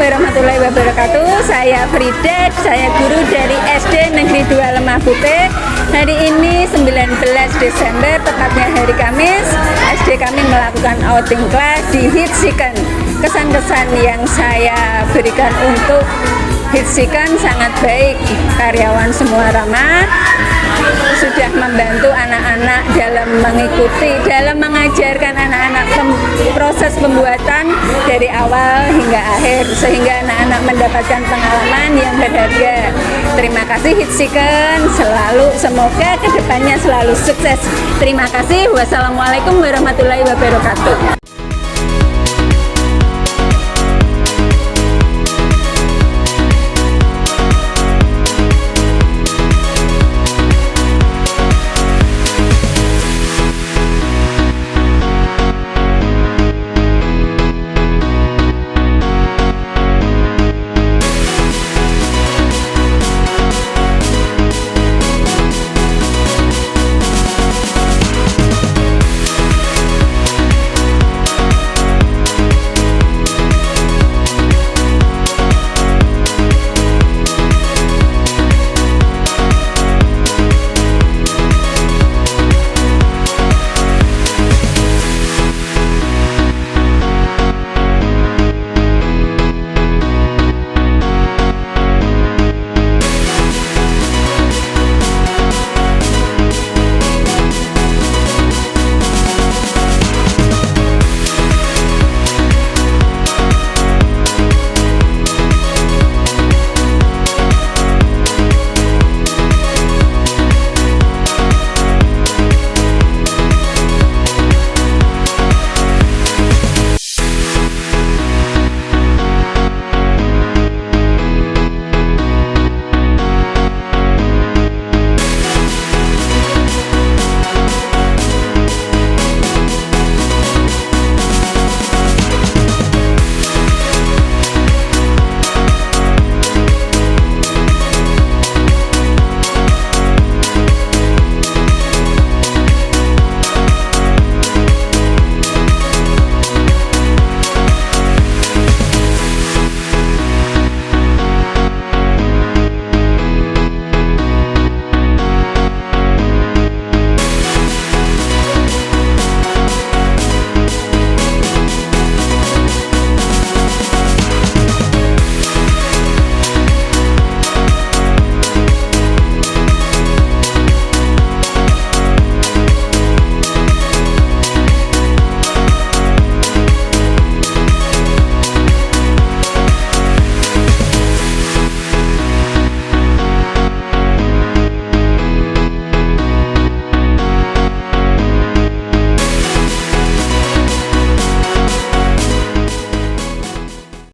warahmatullahi wabarakatuh. Saya Frida, saya guru dari SD Negeri Lemah Putih. Hari ini 19 Desember, tepatnya hari Kamis, SD kami melakukan outing class di Hitsikan. Kesan-kesan yang saya berikan untuk Hitsikan sangat baik, karyawan semua ramah, sudah membantu anak-anak dalam mengikuti, dalam mengajarkan anak-anak proses pembuatan dari awal hingga akhir, sehingga anak-anak mendapatkan pengalaman yang berharga. Terima kasih Hitsikan, selalu semoga kedepannya selalu sukses. Terima kasih. Wassalamualaikum warahmatullahi wabarakatuh.